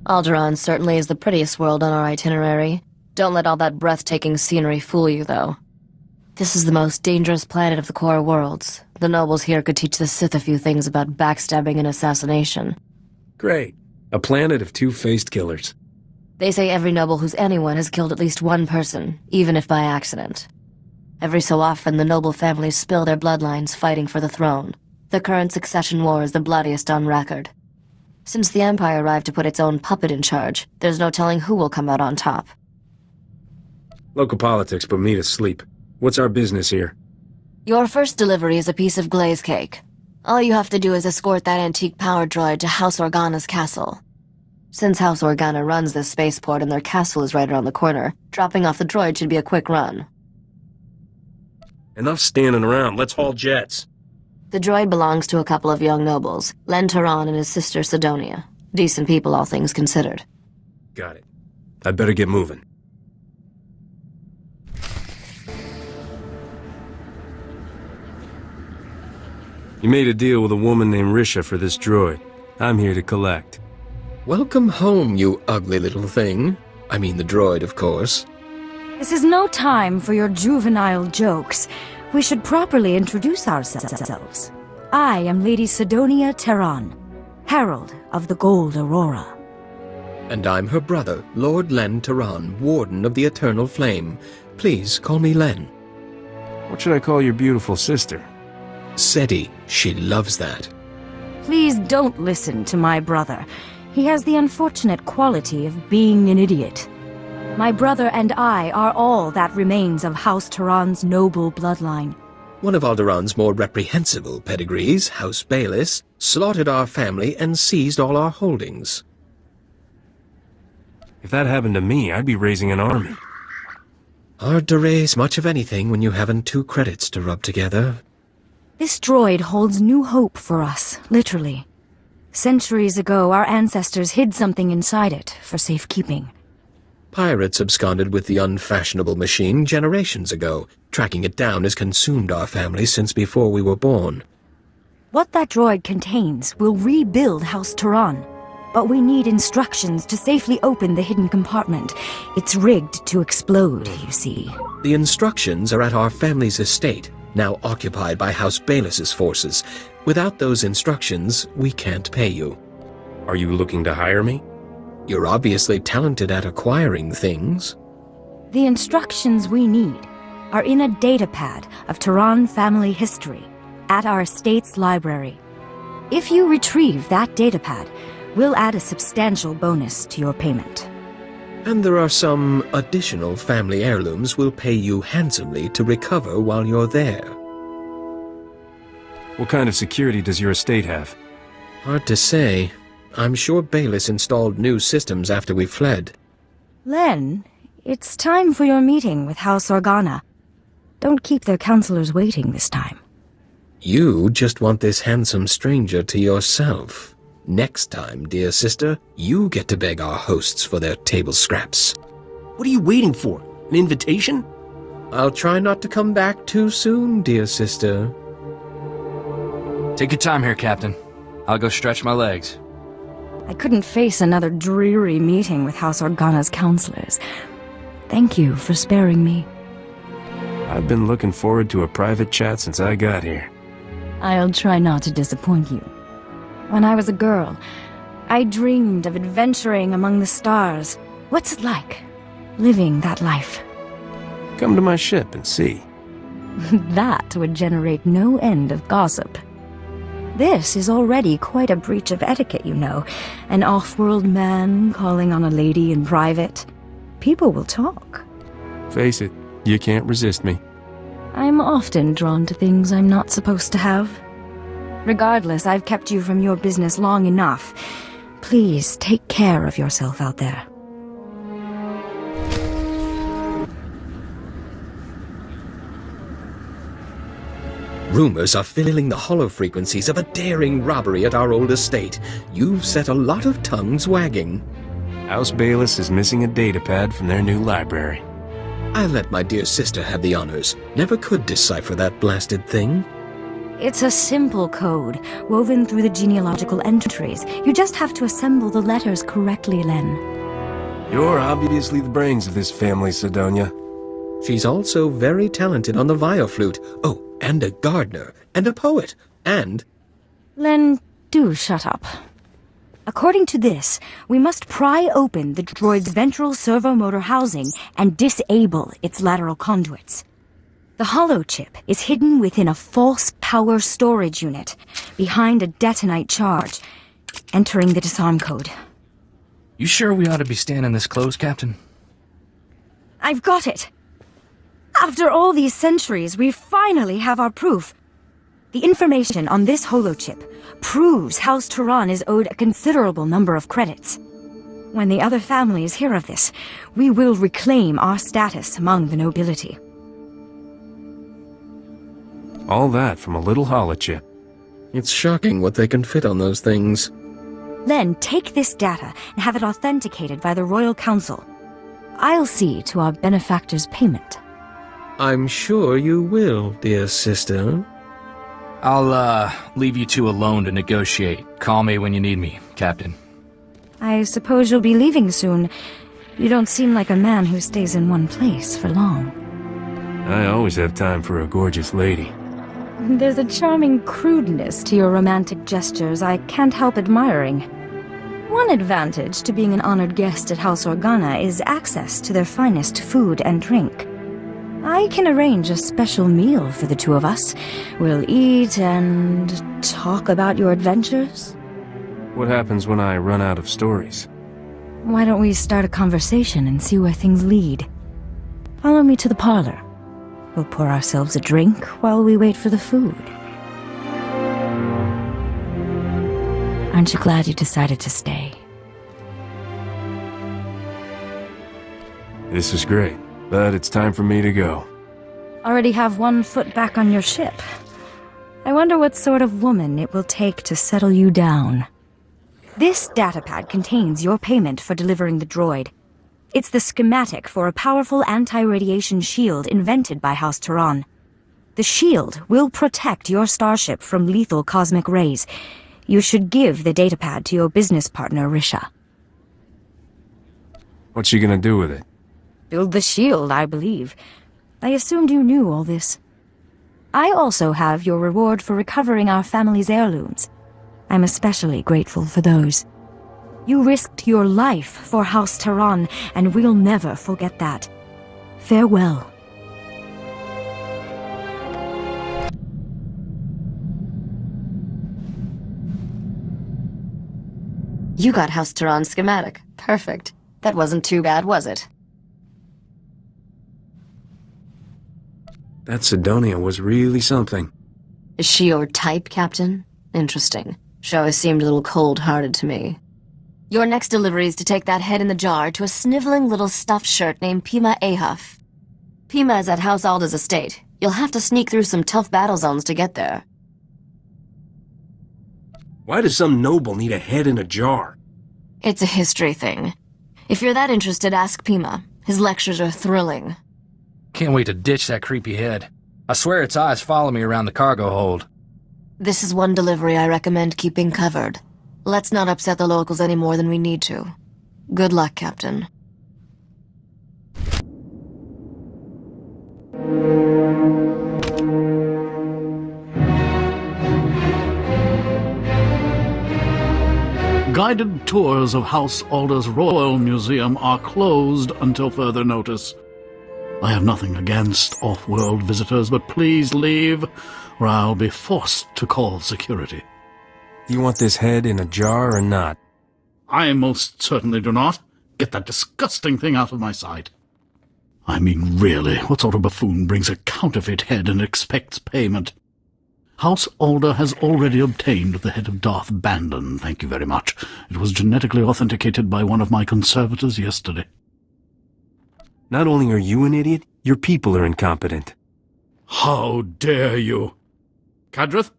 Alderaan certainly is the prettiest world on our itinerary. Don't let all that breathtaking scenery fool you, though. This is the most dangerous planet of the core worlds. The nobles here could teach the Sith a few things about backstabbing and assassination. Great. A planet of two-faced killers. They say every noble who's anyone has killed at least one person, even if by accident. Every so often, the noble families spill their bloodlines fighting for the throne. The current succession war is the bloodiest on record. Since the Empire arrived to put its own puppet in charge, there's no telling who will come out on top. Local politics put me to sleep. What's our business here? Your first delivery is a piece of glaze cake. All you have to do is escort that antique power droid to House Organa's castle. Since House Organa runs this spaceport and their castle is right around the corner, dropping off the droid should be a quick run. Enough standing around, let's haul jets. The droid belongs to a couple of young nobles, Len Turan and his sister Sidonia. Decent people, all things considered. Got it. I'd better get moving. You made a deal with a woman named Risha for this droid. I'm here to collect. Welcome home, you ugly little thing. I mean the droid, of course. This is no time for your juvenile jokes. We should properly introduce ourselves. I am Lady Sidonia Turan, Herald of the Gold Aurora. And I'm her brother, Lord Len Turan, Warden of the Eternal Flame. Please call me Len. What should I call your beautiful sister? Seti, she loves that. Please don't listen to my brother. He has the unfortunate quality of being an idiot. My brother and I are all that remains of House Turan's noble bloodline. One of Alderaan's more reprehensible pedigrees, House Bayless, slaughtered our family and seized all our holdings. If that happened to me, I'd be raising an army. Hard to raise much of anything when you haven't two credits to rub together. This droid holds new hope for us, literally. Centuries ago, our ancestors hid something inside it for safekeeping. Pirates absconded with the unfashionable machine generations ago. Tracking it down has consumed our family since before we were born. What that droid contains will rebuild House Turan. But we need instructions to safely open the hidden compartment. It's rigged to explode, you see. The instructions are at our family's estate, now occupied by House Bayless's forces. Without those instructions, we can't pay you. Are you looking to hire me? You're obviously talented at acquiring things. The instructions we need are in a datapad of Turan family history at our estate's library. If you retrieve that datapad, we'll add a substantial bonus to your payment. And there are some additional family heirlooms we'll pay you handsomely to recover while you're there. What kind of security does your estate have? Hard to say. I'm sure Bayless installed new systems after we fled. Len, it's time for your meeting with House Organa. Don't keep their counselors waiting this time. You just want this handsome stranger to yourself. Next time, dear sister, you get to beg our hosts for their table scraps. What are you waiting for? An invitation? I'll try not to come back too soon, dear sister. Take your time here, Captain. I'll go stretch my legs. I couldn't face another dreary meeting with House Organa's counselors. Thank you for sparing me. I've been looking forward to a private chat since I got here. I'll try not to disappoint you. When I was a girl, I dreamed of adventuring among the stars. What's it like, living that life? Come to my ship and see. That would generate no end of gossip. This is already quite a breach of etiquette, you know. An off-world man calling on a lady in private. People will talk. Face it, you can't resist me. I'm often drawn to things I'm not supposed to have. Regardless, I've kept you from your business long enough. Please take care of yourself out there. Rumors are filling the hollow frequencies of a daring robbery at our old estate. You've set a lot of tongues wagging. House Bayless is missing a datapad from their new library. I'll let my dear sister have the honors. Never could decipher that blasted thing. It's a simple code, woven through the genealogical entries. You just have to assemble the letters correctly, Len. You're obviously the brains of this family, Sidonia. She's also very talented on the violflute. Oh, and a gardener, and a poet, and... Len, do shut up. According to this, we must pry open the droid's ventral servomotor housing and disable its lateral conduits. The holochip is hidden within a false power storage unit, behind a detonite charge, entering the disarm code. You sure we ought to be standing this close, Captain? I've got it! After all these centuries, we finally have our proof. The information on this holochip proves House Turan is owed a considerable number of credits. When the other families hear of this, we will reclaim our status among the nobility. All that from a little holochip. It's shocking what they can fit on those things. Then take this data and have it authenticated by the Royal Council. I'll see to our benefactor's payment. I'm sure you will, dear sister. I'll, leave you two alone to negotiate. Call me when you need me, Captain. I suppose you'll be leaving soon. You don't seem like a man who stays in one place for long. I always have time for a gorgeous lady. There's a charming crudeness to your romantic gestures I can't help admiring. One advantage to being an honored guest at House Organa is access to their finest food and drink. I can arrange a special meal for the two of us. We'll eat and talk about your adventures. What happens when I run out of stories? Why don't we start a conversation and see where things lead? Follow me to the parlor. We'll pour ourselves a drink while we wait for the food. Aren't you glad you decided to stay? This is great, but it's time for me to go. Already have one foot back on your ship. I wonder what sort of woman it will take to settle you down. This datapad contains your payment for delivering the droid. It's the schematic for a powerful anti-radiation shield invented by House Turan. The shield will protect your starship from lethal cosmic rays. You should give the datapad to your business partner, Risha. What's she gonna do with it? Build the shield, I believe. I assumed you knew all this. I also have your reward for recovering our family's heirlooms. I'm especially grateful for those. You risked your life for House Turan, and we'll never forget that. Farewell. You got House Turan's schematic. Perfect. That wasn't too bad, was it? That Sidonia was really something. Is she your type, Captain? Interesting. She always seemed a little cold-hearted to me. Your next delivery is to take that head in the jar to a sniveling little stuffed shirt named Pima Ahuff. Pima is at House Alda's estate. You'll have to sneak through some tough battle zones to get there. Why does some noble need a head in a jar? It's a history thing. If you're that interested, ask Pima. His lectures are thrilling. Can't wait to ditch that creepy head. I swear its eyes follow me around the cargo hold. This is one delivery I recommend keeping covered. Let's not upset the locals any more than we need to. Good luck, Captain. Guided tours of House Alder's Royal Museum are closed until further notice. I have nothing against off-world visitors, but please leave, or I'll be forced to call security. Do you want this head in a jar or not? I most certainly do not. Get that disgusting thing out of my sight. I mean, really, what sort of buffoon brings a counterfeit head and expects payment? House Alder has already obtained the head of Darth Bandon, thank you very much. It was genetically authenticated by one of my conservators yesterday. Not only are you an idiot, your people are incompetent. How dare you? Cadrith?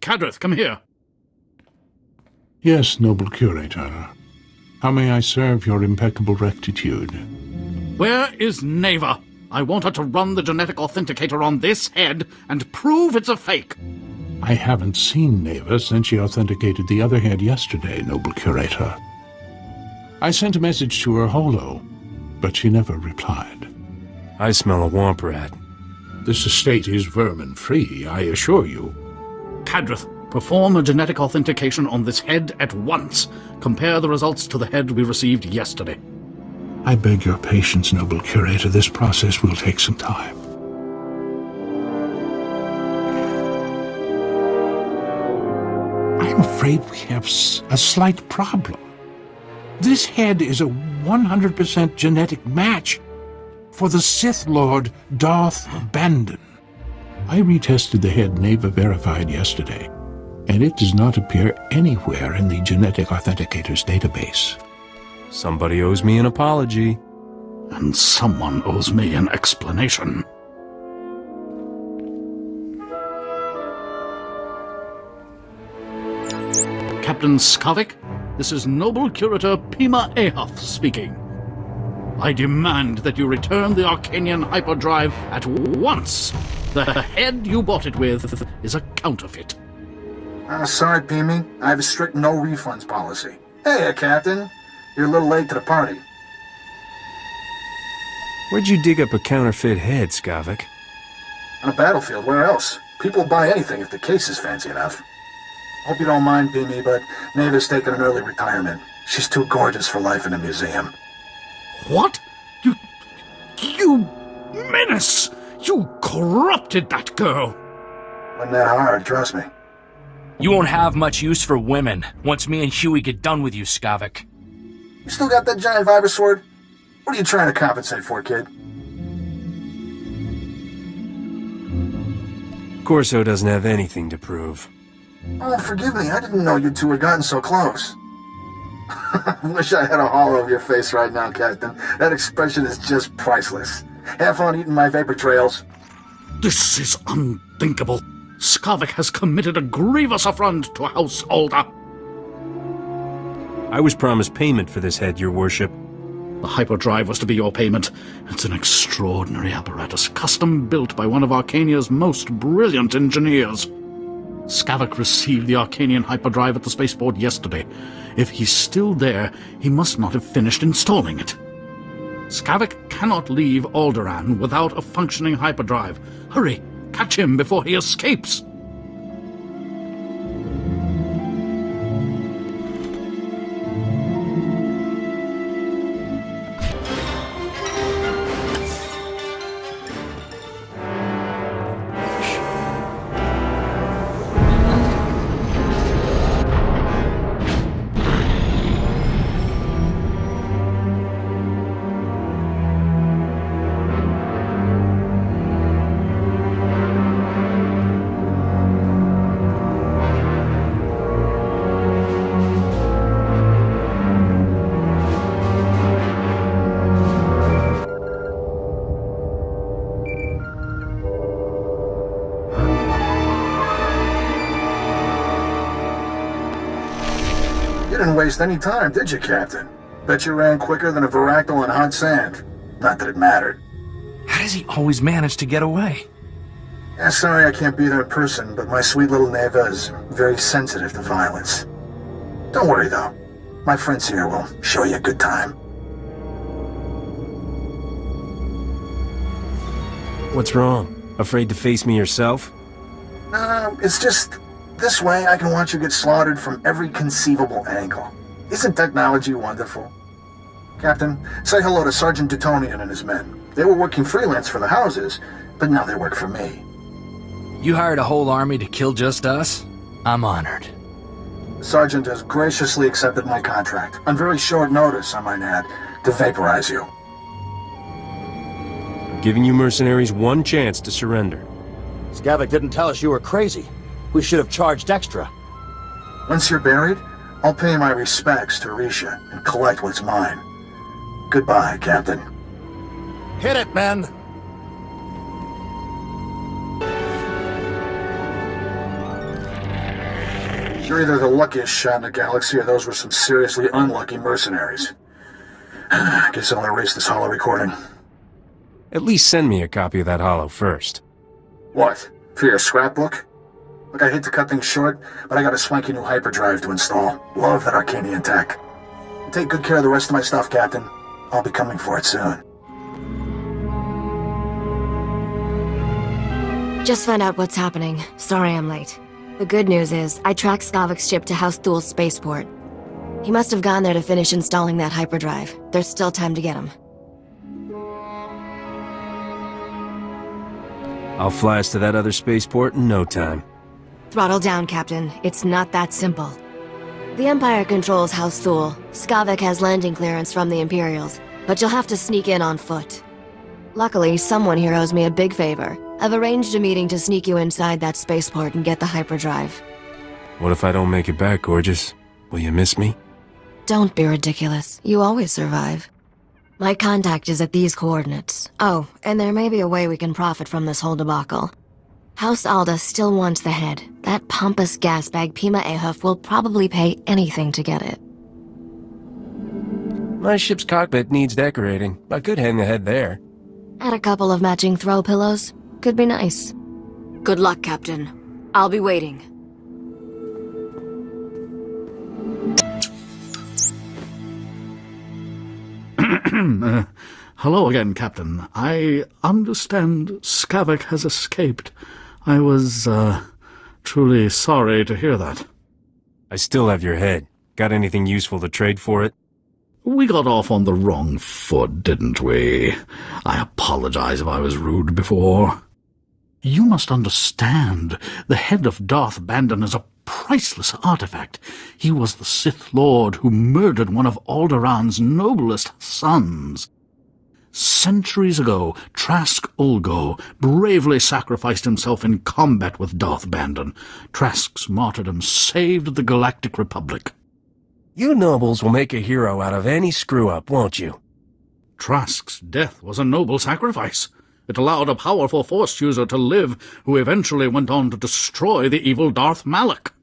Cadrith, come here. Yes, noble curator. How may I serve your impeccable rectitude? Where is Neva? I want her to run the genetic authenticator on this head and prove it's a fake. I haven't seen Neva since she authenticated the other head yesterday, noble curator. I sent a message to her holo, but she never replied. I smell a womp rat. This estate is vermin-free, I assure you. Cadrith, perform a genetic authentication on this head at once. Compare the results to the head we received yesterday. I beg your patience, noble curator. This process will take some time. I'm afraid we have a slight problem. This head is a 100% genetic match for the Sith Lord Darth Bandon. I retested the head Neva verified yesterday, and it does not appear anywhere in the genetic authenticator's database. Somebody owes me an apology. And someone owes me an explanation. Captain Skavik, this is Noble Curator Pima Ahoth speaking. I demand that you return the Arcanian hyperdrive at once. The head you bought it with is a counterfeit. Sorry, Pimi. I have a strict no refunds policy. Hey, Captain. You're a little late to the party. Where'd you dig up a counterfeit head, Skavik? On a battlefield, where else? People will buy anything if the case is fancy enough. Hope you don't mind, Pimi, but Neva's taking an early retirement. She's too gorgeous for life in a museum. What? You menace! You corrupted that girl! Wasn't that hard, trust me. You won't have much use for women once me and Huey get done with you, Skavik. You still got that giant vibra sword? What are you trying to compensate for, kid? Corso doesn't have anything to prove. Oh, forgive me. I didn't know you two had gotten so close. Wish I had a hollow of your face right now, Captain. That expression is just priceless. Have fun eating my vapor trails. This is unthinkable. Skavik has committed a grievous affront to House Alder. I was promised payment for this head, your worship. The hyperdrive was to be your payment. It's an extraordinary apparatus, custom-built by one of Arcania's most brilliant engineers. Skavik received the Arcanian hyperdrive at the spaceport yesterday. If he's still there, he must not have finished installing it. Skavik cannot leave Alderaan without a functioning hyperdrive. Hurry, catch him before he escapes! You didn't waste any time, did you, Captain? Bet you ran quicker than a Varactyl on hot sand. Not that it mattered. How does he always manage to get away? Yeah, sorry I can't be there in person, but my sweet little Neva is very sensitive to violence. Don't worry, though. My friends here will show you a good time. What's wrong? Afraid to face me yourself? It's just... this way I can watch you get slaughtered from every conceivable angle. Isn't technology wonderful? Captain, say hello to Sergeant Dutonian and his men. They were working freelance for the houses, but now they work for me. You hired a whole army to kill just us? I'm honored. The Sergeant has graciously accepted my contract, on very short notice, I might add, to vaporize you. I'm giving you mercenaries one chance to surrender. Skavik didn't tell us you were crazy. We should have charged extra. Once you're buried, I'll pay my respects to Risha and collect what's mine. Goodbye, Captain. Hit it, men! You're either the luckiest shot in the galaxy or those were some seriously unlucky mercenaries. Guess I'll erase this holo recording. At least send me a copy of that holo first. What? For your scrapbook? Look, I hate to cut things short, but I got a swanky new hyperdrive to install. Love that Arcanian tech. Take good care of the rest of my stuff, Captain. I'll be coming for it soon. Just found out what's happening. Sorry I'm late. The good news is, I tracked Skavik's ship to House Thul's spaceport. He must have gone there to finish installing that hyperdrive. There's still time to get him. I'll fly us to that other spaceport in no time. Throttle down, Captain. It's not that simple. The Empire controls House Thul. Skavik has landing clearance from the Imperials, but you'll have to sneak in on foot. Luckily, someone here owes me a big favor. I've arranged a meeting to sneak you inside that spaceport and get the hyperdrive. What if I don't make it back, gorgeous? Will you miss me? Don't be ridiculous. You always survive. My contact is at these coordinates. Oh, and there may be a way we can profit from this whole debacle. House Alda still wants the head. That pompous gasbag Pima Ahuf will probably pay anything to get it. My ship's cockpit needs decorating. I could hang the head there. Add a couple of matching throw pillows. Could be nice. Good luck, Captain. I'll be waiting. Hello again, Captain. I understand Skavik has escaped. I was, truly sorry to hear that. I still have your head. Got anything useful to trade for it? We got off on the wrong foot, didn't we? I apologize if I was rude before. You must understand, the head of Darth Bandon is a priceless artifact. He was the Sith Lord who murdered one of Alderaan's noblest sons. Centuries ago, Trask Ulgo bravely sacrificed himself in combat with Darth Bandon. Trask's martyrdom saved the Galactic Republic. You nobles will make a hero out of any screw-up, won't you? Trask's death was a noble sacrifice. It allowed a powerful Force user to live, who eventually went on to destroy the evil Darth Malak.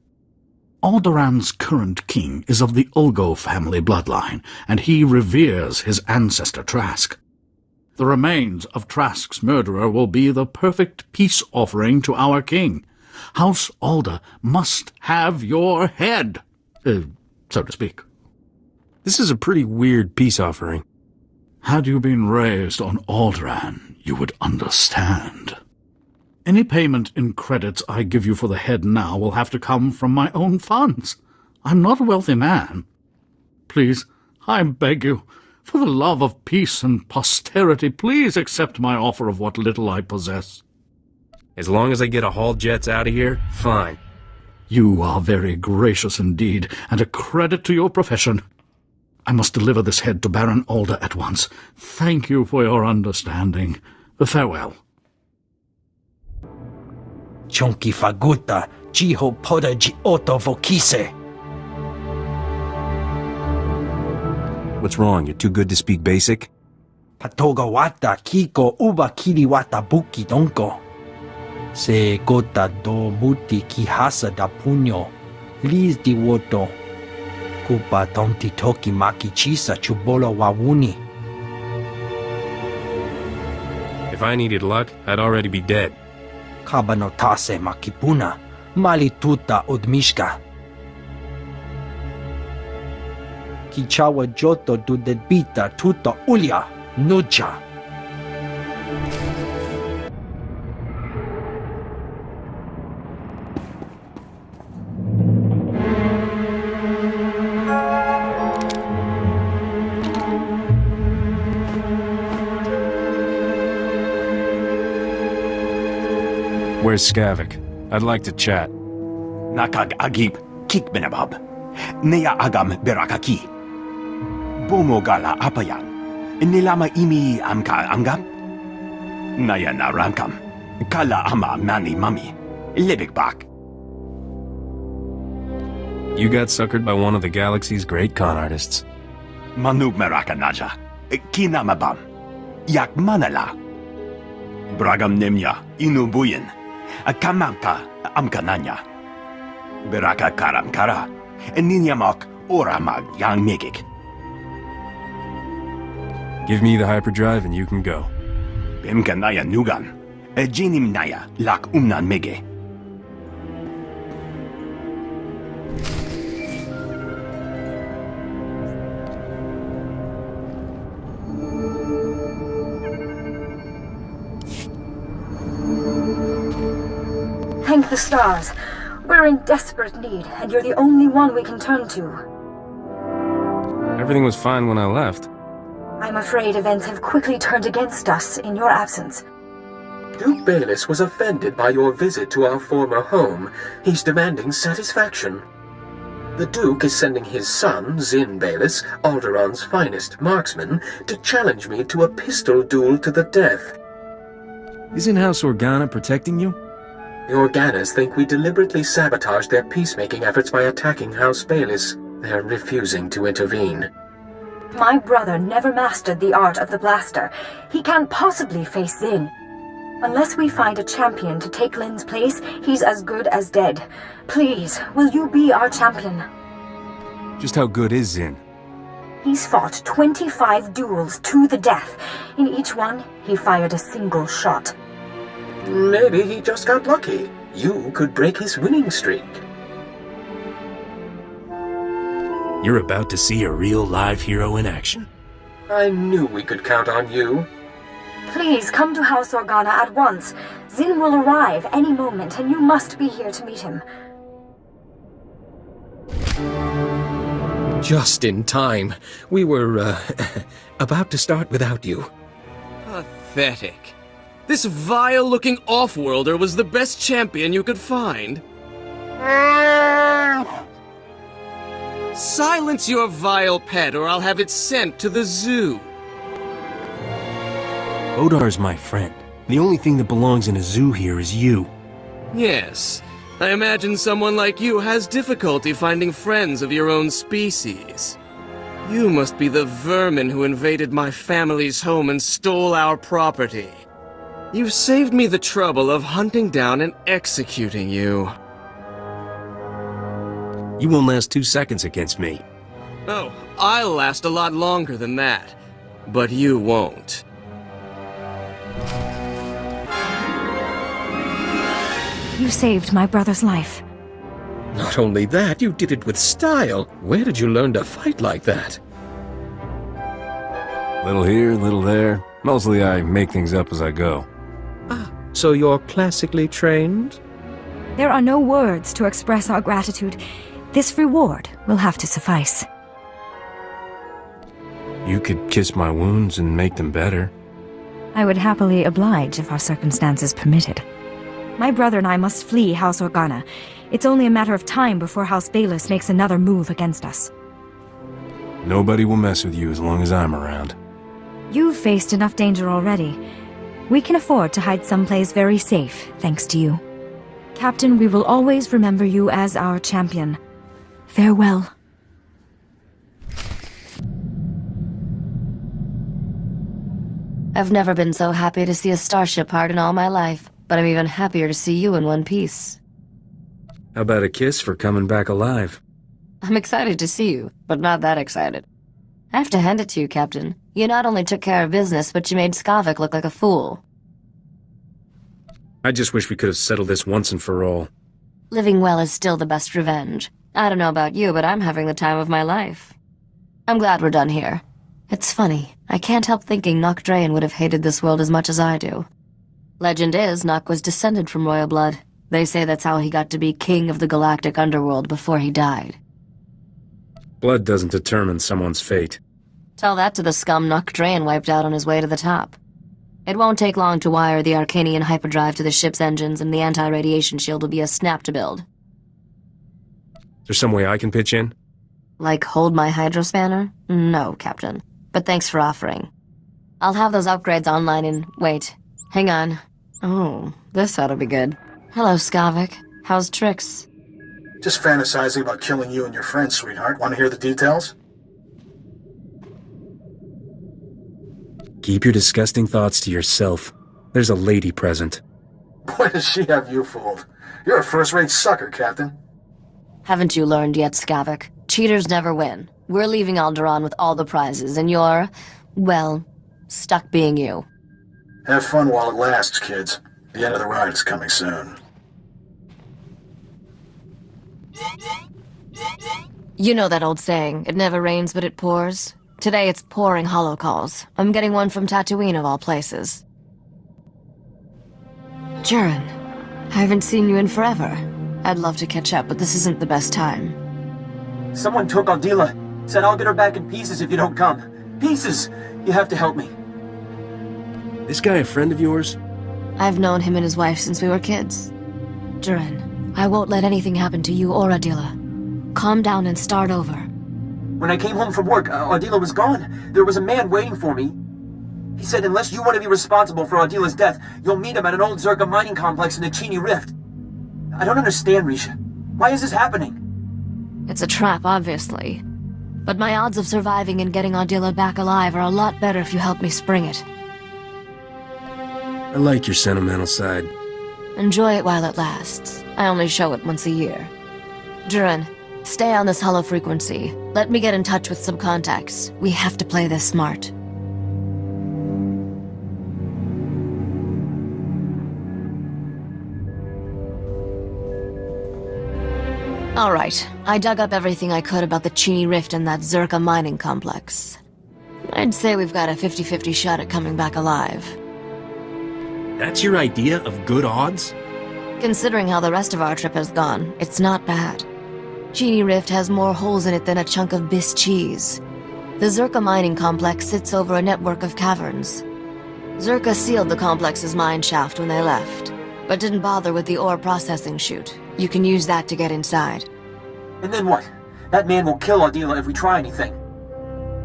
Alderaan's current king is of the Ulgo family bloodline, and he reveres his ancestor Trask. The remains of Trask's murderer will be the perfect peace offering to our king. House Alda must have your head, so to speak. This is a pretty weird peace offering. Had you been raised on Alderaan, you would understand. Any payment in credits I give you for the head now will have to come from my own funds. I'm not a wealthy man. Please, I beg you, for the love of peace and posterity, please accept my offer of what little I possess. As long as I get a haul jets out of here, fine. You are very gracious indeed, and a credit to your profession. I must deliver this head to Baron Alda at once. Thank you for your understanding. Farewell. Chonki faguta, jiho poda ji oto vokise. What's wrong? You're too good to speak basic? Patoga wata kiko uba kiriwata buki donko. Se gota do muti kihasa da puño, lis di woto. Kupa tonti toki maki chisa chubolo wawuni. If I needed luck, I'd already be dead. Kabanotase makipuna, malituta odmishka. Kichawa joto du debita tuta ulia, nucha. Where's Skavik? I'd like to chat. Nakag agib kikbenabab. Neya agam berakaki. Bomogala apayan. Nilama imi amka angam. Naya narankam. Kala ama mani mami. Libikbak. You got suckered by one of the galaxy's great con artists. Manug meraka naja. Kinamabam. Yak manala. Bragam nemya inubuyin. Kamamka amkananya. Beraka karamkara. Ninyamak oramag yang megik. Give me the hyperdrive and you can go. Bimkanaya nugan. Jinim naya lak umnan mege. Thank the stars. We're in desperate need, and you're the only one we can turn to. Everything was fine when I left. I'm afraid events have quickly turned against us in your absence. Duke Bayless was offended by your visit to our former home. He's demanding satisfaction. The Duke is sending his son, Zin Bayless, Alderaan's finest marksman, to challenge me to a pistol duel to the death. Isn't House Organa protecting you? The Organas think we deliberately sabotaged their peacemaking efforts by attacking House Bayless. They're refusing to intervene. My brother never mastered the art of the blaster. He can't possibly face Zin. Unless we find a champion to take Lin's place, he's as good as dead. Please, will you be our champion? Just how good is Zin? He's fought 25 duels to the death. In each one, he fired a single shot. Maybe he just got lucky. You could break his winning streak. You're about to see a real live hero in action. I knew we could count on you. Please come to House Organa at once. Zin will arrive any moment, and you must be here to meet him. Just in time. We were, about to start without you. Pathetic. This vile-looking off-worlder was the best champion you could find. Silence your vile pet, or I'll have it sent to the zoo. Odar's my friend. The only thing that belongs in a zoo here is you. Yes, I imagine someone like you has difficulty finding friends of your own species. You must be the vermin who invaded my family's home and stole our property. You've saved me the trouble of hunting down and executing you. You won't last 2 seconds against me. Oh, I'll last a lot longer than that. But you won't. You saved my brother's life. Not only that, you did it with style. Where did you learn to fight like that? Little here, little there. Mostly I make things up as I go. Ah, so you're classically trained? There are no words to express our gratitude. This reward will have to suffice. You could kiss my wounds and make them better. I would happily oblige if our circumstances permitted. My brother and I must flee House Organa. It's only a matter of time before House Bayless makes another move against us. Nobody will mess with you as long as I'm around. You've faced enough danger already. We can afford to hide someplace very safe, thanks to you. Captain, we will always remember you as our champion. Farewell. I've never been so happy to see a starship heart in all my life, but I'm even happier to see you in one piece. How about a kiss for coming back alive? I'm excited to see you, but not that excited. I have to hand it to you, Captain. You not only took care of business, but you made Skavik look like a fool. I just wish we could have settled this once and for all. Living well is still the best revenge. I don't know about you, but I'm having the time of my life. I'm glad we're done here. It's funny, I can't help thinking Nock Drayen would have hated this world as much as I do. Legend is, Nock was descended from royal blood. They say that's how he got to be king of the galactic underworld before he died. Blood doesn't determine someone's fate. Tell that to the scum Nock Drayen wiped out on his way to the top. It won't take long to wire the Arcanian hyperdrive to the ship's engines, and the anti-radiation shield will be a snap to build. Is there some way I can pitch in? Like hold my hydrospanner? No, Captain. But thanks for offering. I'll have those upgrades online in... Wait. Hang on. Oh, this ought to be good. Hello, Skavik. How's Trix? Just fantasizing about killing you and your friends, sweetheart. Want to hear the details? Keep your disgusting thoughts to yourself. There's a lady present. Boy, does she have you fooled. You're a first-rate sucker, Captain. Haven't you learned yet, Skavik? Cheaters never win. We're leaving Alderaan with all the prizes, and you're, well, stuck being you. Have fun while it lasts, kids. The end of the ride is coming soon. You know that old saying, it never rains but it pours? Today it's pouring holocalls. I'm getting one from Tatooine of all places. Drayen, I haven't seen you in forever. I'd love to catch up, but this isn't the best time. Someone took Ardila. Said I'll get her back in pieces if you don't come. Pieces! You have to help me. This guy a friend of yours? I've known him and his wife since we were kids. Drayen, I won't let anything happen to you or Ardila. Calm down and start over. When I came home from work, Ardila was gone. There was a man waiting for me. He said unless you want to be responsible for Ardila's death, you'll meet him at an old Zerka mining complex in the Chini Rift. I don't understand, Risha. Why is this happening? It's a trap, obviously. But my odds of surviving and getting Ardila back alive are a lot better if you help me spring it. I like your sentimental side. Enjoy it while it lasts. I only show it once a year. Drayen, stay on this hollow frequency. Let me get in touch with some contacts. We have to play this smart. Alright, I dug up everything I could about the Chini Rift and that Zerka mining complex. I'd say we've got a 50-50 shot at coming back alive. That's your idea of good odds? Considering how the rest of our trip has gone, it's not bad. Chini Rift has more holes in it than a chunk of Biss cheese. The Zerka mining complex sits over a network of caverns. Zerka sealed the complex's mine shaft when they left, but didn't bother with the ore processing chute. You can use that to get inside. And then what? That man will kill Ardila if we try anything.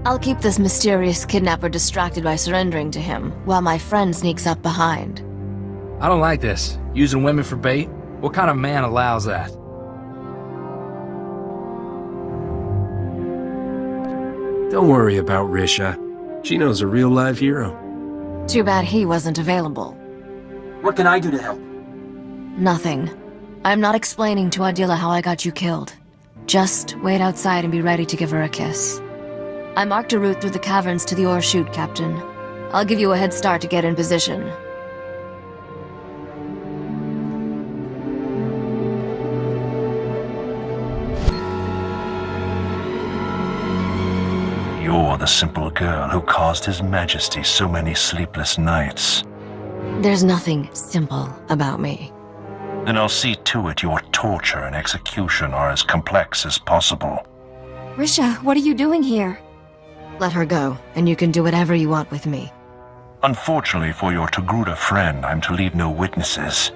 I'll keep this mysterious kidnapper distracted by surrendering to him, while my friend sneaks up behind. I don't like this. Using women for bait? What kind of man allows that? Don't worry about Risha. She knows a real live hero. Too bad he wasn't available. What can I do to help? Nothing. I'm not explaining to Ardila how I got you killed. Just wait outside and be ready to give her a kiss. I marked a route through the caverns to the ore chute, Captain. I'll give you a head start to get in position. You're the simple girl who caused His Majesty so many sleepless nights. There's nothing simple about me. Then I'll see to it your torture and execution are as complex as possible. Risha, what are you doing here? Let her go, and you can do whatever you want with me. Unfortunately for your Togruta friend, I'm to leave no witnesses.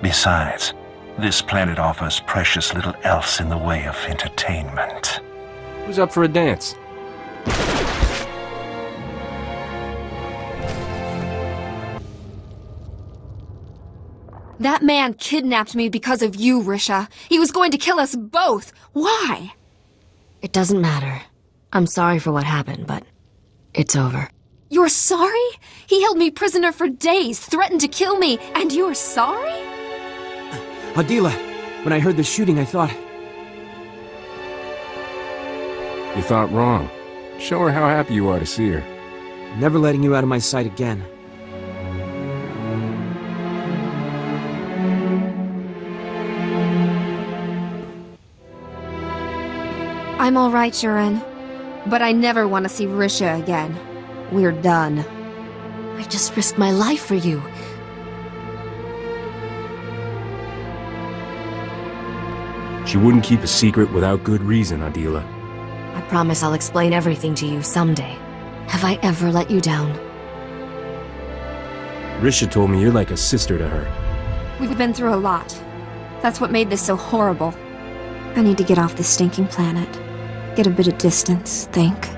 Besides, this planet offers precious little else in the way of entertainment. Who's up for a dance? That man kidnapped me because of you, Risha. He was going to kill us both. Why? It doesn't matter. I'm sorry for what happened, but it's over. You're sorry? He held me prisoner for days, threatened to kill me, and you're sorry? Ardila, when I heard the shooting, I thought... You thought wrong. Show her how happy you are to see her. Never letting you out of my sight again. I'm all right, Drayen. But I never want to see Risha again. We're done. I just risked my life for you. She wouldn't keep a secret without good reason, Ardila. I promise I'll explain everything to you someday. Have I ever let you down? Risha told me you're like a sister to her. We've been through a lot. That's what made this so horrible. I need to get off this stinking planet. Get a bit of distance, think.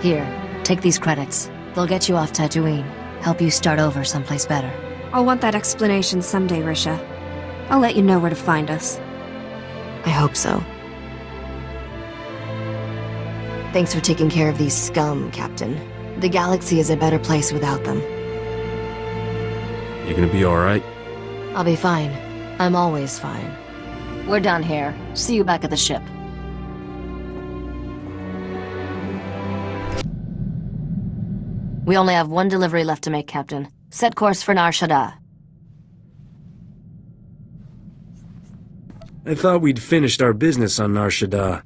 Here, take these credits. They'll get you off Tatooine. Help you start over someplace better. I'll want that explanation someday, Risha. I'll let you know where to find us. I hope so. Thanks for taking care of these scum, Captain. The galaxy is a better place without them. You gonna be alright? I'll be fine. I'm always fine. We're done here. See you back at the ship. We only have one delivery left to make, Captain. Set course for Nar Shaddaa. I thought we'd finished our business on Nar Shaddaa.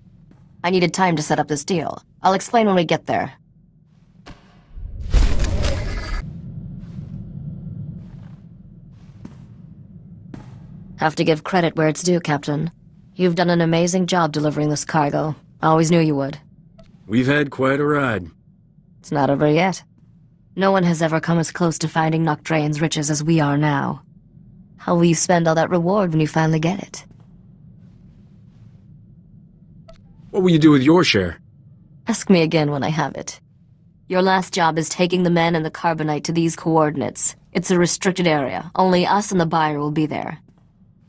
I needed time to set up this deal. I'll explain when we get there. Have to give credit where it's due, Captain. You've done an amazing job delivering this cargo. Always knew you would. We've had quite a ride. It's not over yet. No one has ever come as close to finding Drayen's riches as we are now. How will you spend all that reward when you finally get it? What will you do with your share? Ask me again when I have it. Your last job is taking the men and the carbonite to these coordinates. It's a restricted area. Only us and the buyer will be there.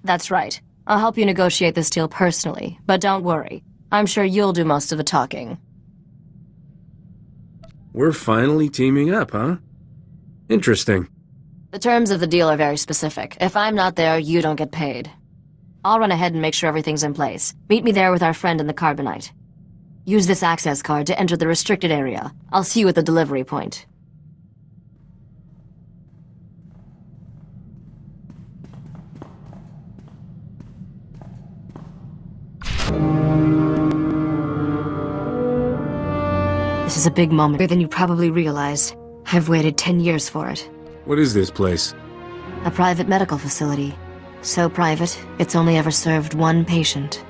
That's right. I'll help you negotiate this deal personally, but don't worry. I'm sure you'll do most of the talking. We're finally teaming up, huh? Interesting. The terms of the deal are very specific. If I'm not there, you don't get paid. I'll run ahead and make sure everything's in place. Meet me there with our friend in the carbonite. Use this access card to enter the restricted area. I'll see you at the delivery point. This is a big moment, bigger than you probably realized. I've waited 10 years for it. What is this place? A private medical facility. So private, it's only ever served one patient.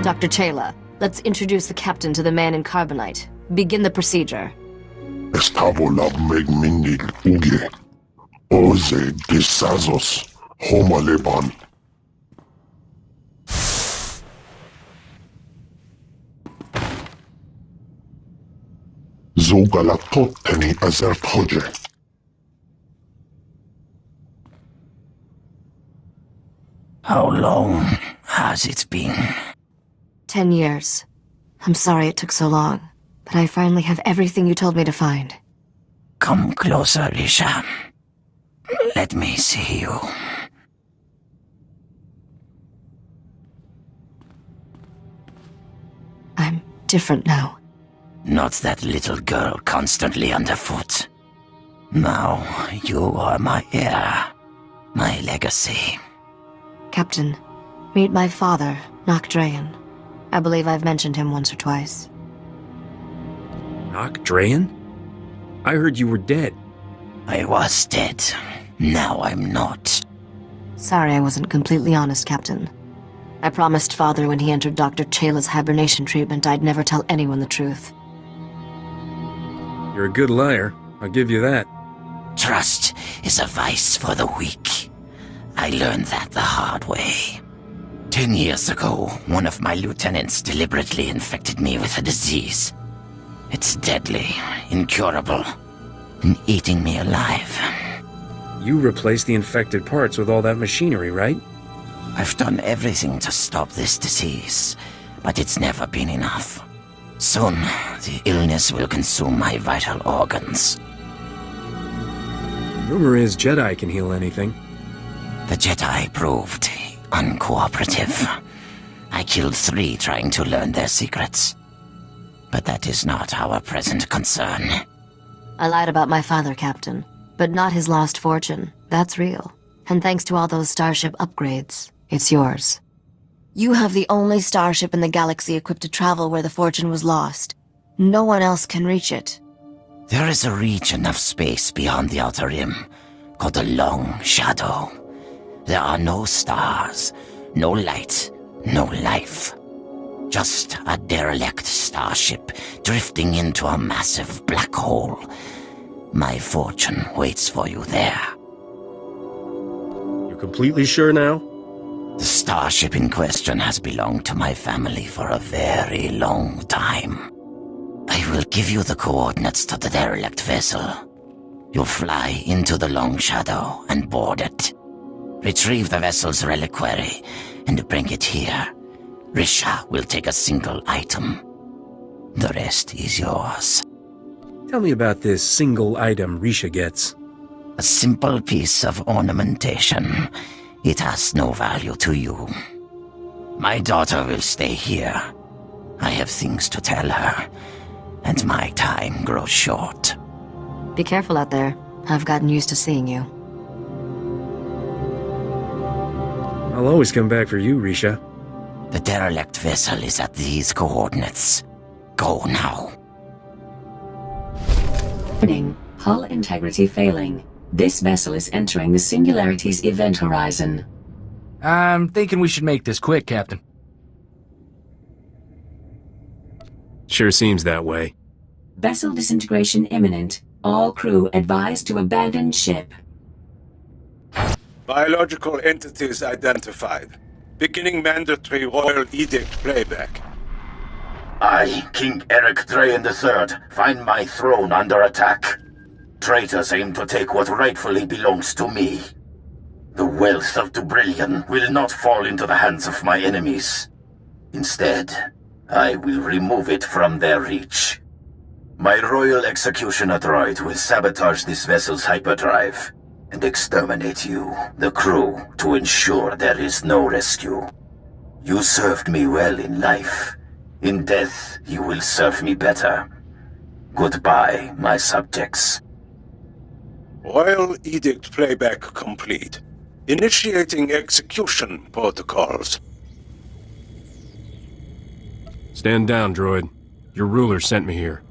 Dr. Chayla, let's introduce the captain to the man in carbonite. Begin the procedure. Estabola megminil uge. Oze disazos homaleban. Zogalatoteni azertoje. How long has it been? 10 years. I'm sorry it took so long, but I finally have everything you told me to find. Come closer, Risha. Let me see you. I'm different now. Not that little girl constantly underfoot. Now you are my heir, my legacy. Captain, meet my father, Drayen. I believe I've mentioned him once or twice. Drayen? I heard you were dead. I was dead. Now I'm not. Sorry I wasn't completely honest, Captain. I promised Father when he entered Dr. Chayla's hibernation treatment I'd never tell anyone the truth. You're a good liar. I'll give you that. Trust is a vice for the weak. I learned that the hard way. 10 years ago, one of my lieutenants deliberately infected me with a disease. It's deadly, incurable, and eating me alive. You replaced the infected parts with all that machinery, right? I've done everything to stop this disease, but it's never been enough. Soon, the illness will consume my vital organs. Rumor is Jedi can heal anything. The Jedi proved uncooperative. I killed 3 trying to learn their secrets. But that is not our present concern. I lied about my father, Captain, but not his lost fortune. That's real. And thanks to all those starship upgrades, it's yours. You have the only starship in the galaxy equipped to travel where the fortune was lost. No one else can reach it. There is a region of space beyond the Outer Rim, called the Long Shadow. There are no stars, no light, no life. Just a derelict starship drifting into a massive black hole. My fortune waits for you there. You're completely sure now? The starship in question has belonged to my family for a very long time. I will give you the coordinates to the derelict vessel. You'll fly into the Long Shadow and board it. Retrieve the vessel's reliquary and bring it here. Risha will take a single item. The rest is yours. Tell me about this single item Risha gets. A simple piece of ornamentation. It has no value to you. My daughter will stay here. I have things to tell her, and my time grows short. Be careful out there. I've gotten used to seeing you. I'll always come back for you, Risha. The derelict vessel is at these coordinates. Go now. Hull integrity failing. This vessel is entering the Singularity's event horizon. I'm thinking we should make this quick, Captain. Sure seems that way. Vessel disintegration imminent. All crew advised to abandon ship. Biological entities identified. Beginning mandatory royal edict playback. I, King Eric Drayen III, find my throne under attack. Traitors aim to take what rightfully belongs to me. The wealth of Dubrillion will not fall into the hands of my enemies. Instead, I will remove it from their reach. My royal executioner droid will sabotage this vessel's hyperdrive and exterminate you, the crew, to ensure there is no rescue. You served me well in life. In death, you will serve me better. Goodbye, my subjects. Royal edict playback complete. Initiating execution protocols. Stand down, droid. Your ruler sent me here.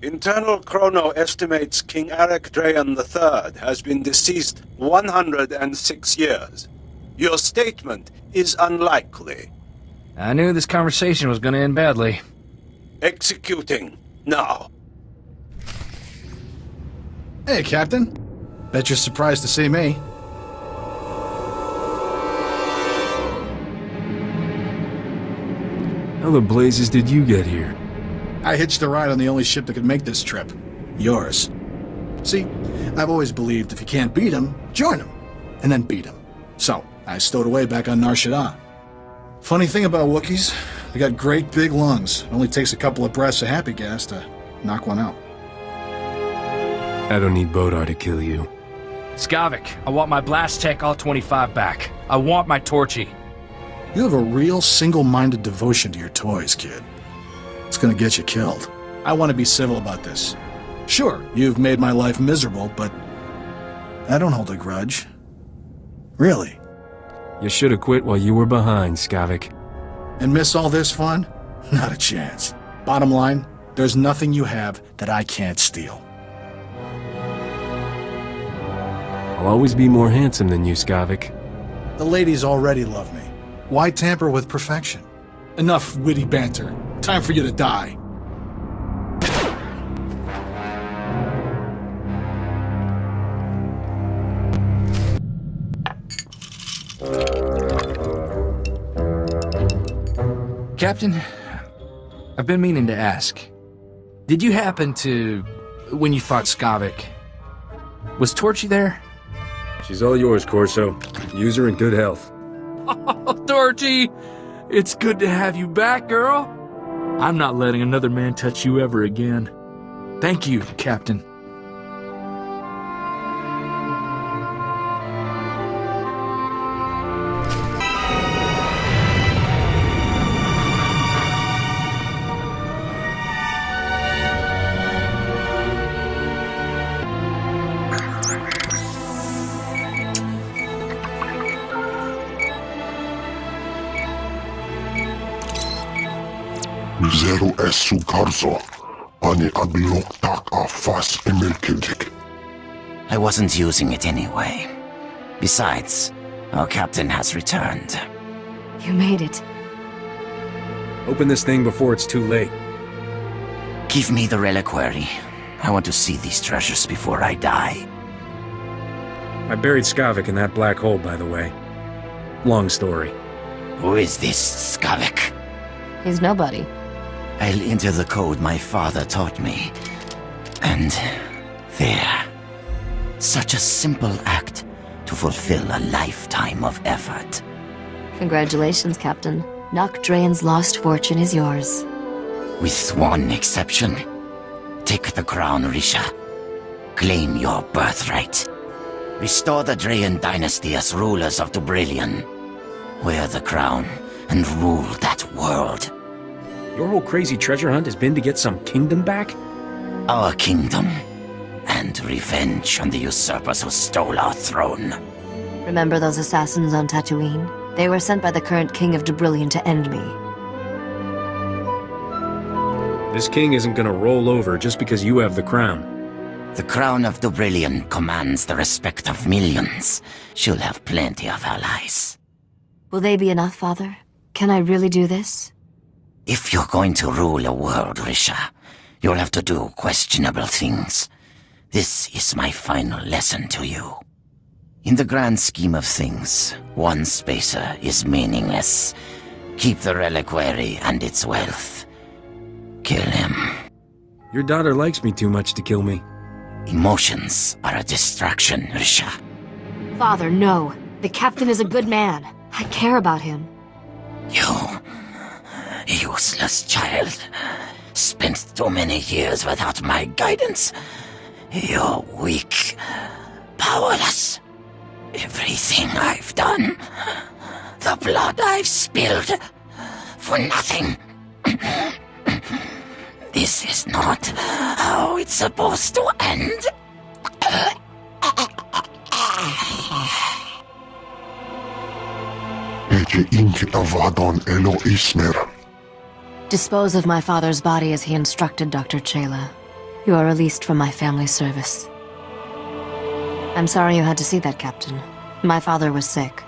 Internal chrono estimates King Eric Drayen III has been deceased 106 years. Your statement is unlikely. I knew this conversation was gonna end badly. Executing now. Hey, Captain. Bet you're surprised to see me. How the blazes did you get here? I hitched a ride on the only ship that could make this trip. Yours. See, I've always believed if you can't beat him, join him. And then beat him. So, I stowed away back on Nar Shaddaa. Funny thing about Wookiees, they got great big lungs. It only takes a couple of breaths of happy gas to knock one out. I don't need Bodar to kill you. Skavik, I want my Blast Tech All-25 back. I want my Torchy. You have a real single-minded devotion to your toys, kid. It's gonna get you killed. I want to be civil about this. Sure, you've made my life miserable, but I don't hold a grudge. Really. You should have quit while you were behind, Skavik. And miss all this fun? Not a chance. Bottom line, there's nothing you have that I can't steal. I'll always be more handsome than you, Skavik. The ladies already love me. Why tamper with perfection? Enough witty banter. Time for you to die. Captain, I've been meaning to ask. Did you happen to... when you fought Skavik, was Torchy there? She's all yours, Corso. Use her in good health. Oh, Torchy! It's good to have you back, girl. I'm not letting another man touch you ever again. Thank you, Captain. Zero esu karzo, ani agloktak afas emelkedik. I wasn't using it anyway. Besides, our captain has returned. You made it. Open this thing before it's too late. Give me the reliquary. I want to see these treasures before I die. I buried Skavik in that black hole, by the way. Long story. Who is this Skavik? He's nobody. I'll enter the code my father taught me. And there. Such a simple act to fulfill a lifetime of effort. Congratulations, Captain. Nock Drayen's lost fortune is yours. With one exception. Take the crown, Risha. Claim your birthright. Restore the Drayen dynasty as rulers of Dubrillion. Wear the crown and rule that world. Your whole crazy treasure hunt has been to get some kingdom back? Our kingdom. And revenge on the usurpers who stole our throne. Remember those assassins on Tatooine? They were sent by the current king of Dubrillion to end me. This king isn't gonna roll over just because you have the crown. The crown of Dubrillion commands the respect of millions. She'll have plenty of allies. Will they be enough, Father? Can I really do this? If you're going to rule a world, Risha, you'll have to do questionable things. This is my final lesson to you. In the grand scheme of things, one spacer is meaningless. Keep the reliquary and its wealth. Kill him. Your daughter likes me too much to kill me. Emotions are a distraction, Risha. Father, no. The captain is a good man. I care about him. You, useless child, spent too many years without my guidance. You're weak, powerless. Everything I've done, the blood I've spilled, for nothing. This is not how it's supposed to end. Dispose of my father's body as he instructed, Dr. Chela. You are released from my family service. I'm sorry you had to see that, Captain. My father was sick.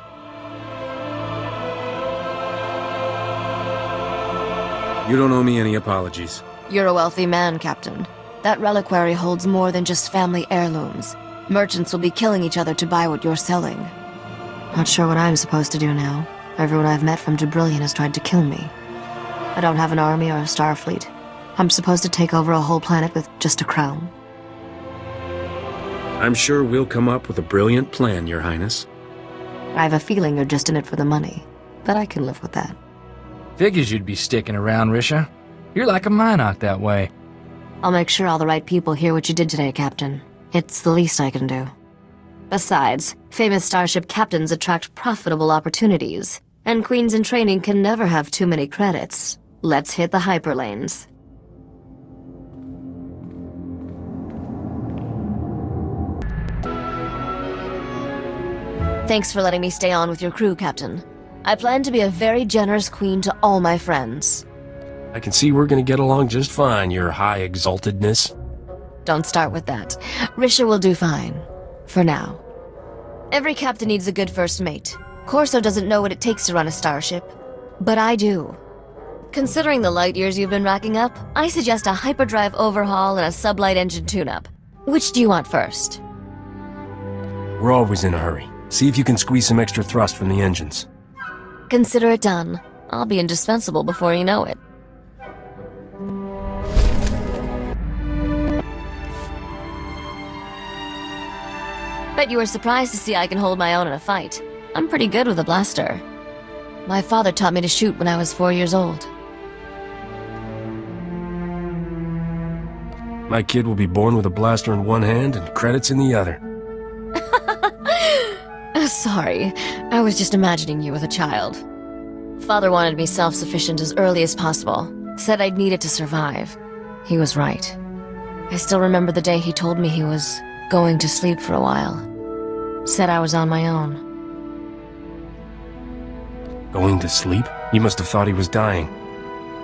You don't owe me any apologies. You're a wealthy man, Captain. That reliquary holds more than just family heirlooms. Merchants will be killing each other to buy what you're selling. Not sure what I'm supposed to do now. Everyone I've met from Dubrillion has tried to kill me. I don't have an army or a star fleet. I'm supposed to take over a whole planet with just a crown. I'm sure we'll come up with a brilliant plan, Your Highness. I have a feeling you're just in it for the money, but I can live with that. Figures you'd be sticking around, Risha. You're like a mine out that way. I'll make sure all the right people hear what you did today, Captain. It's the least I can do. Besides, famous starship captains attract profitable opportunities, and queens in training can never have too many credits. Let's hit the hyperlanes. Thanks for letting me stay on with your crew, Captain. I plan to be a very generous queen to all my friends. I can see we're gonna get along just fine, your high exaltedness. Don't start with that. Risha will do fine. For now. Every captain needs a good first mate. Corso doesn't know what it takes to run a starship. But I do. Considering the light years you've been racking up, I suggest a hyperdrive overhaul and a sublight engine tune-up. Which do you want first? We're always in a hurry. See if you can squeeze some extra thrust from the engines. Consider it done. I'll be indispensable before you know it. Bet you were surprised to see I can hold my own in a fight. I'm pretty good with a blaster. My father taught me to shoot when I was 4 years old. My kid will be born with a blaster in one hand and credits in the other. Sorry, I was just imagining you with a child. Father wanted me self-sufficient as early as possible. Said I'd need it to survive. He was right. I still remember the day he told me he was going to sleep for a while. Said I was on my own. Going to sleep? You must have thought he was dying.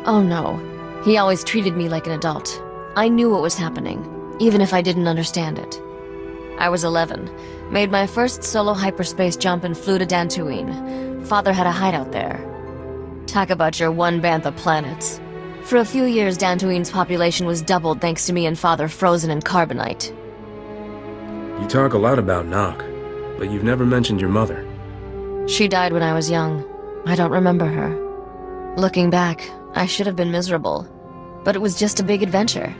Oh no. He always treated me like an adult. I knew what was happening, even if I didn't understand it. I was 11, made my first solo hyperspace jump and flew to Dantooine. Father had a hideout there. Talk about your one bantha planets. For a few years, Dantooine's population was doubled thanks to me and Father frozen in carbonite. You talk a lot about Nock, but you've never mentioned your mother. She died when I was young. I don't remember her. Looking back, I should have been miserable. But it was just a big adventure.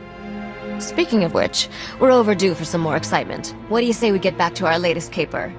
Speaking of which, we're overdue for some more excitement. What do you say we get back to our latest caper?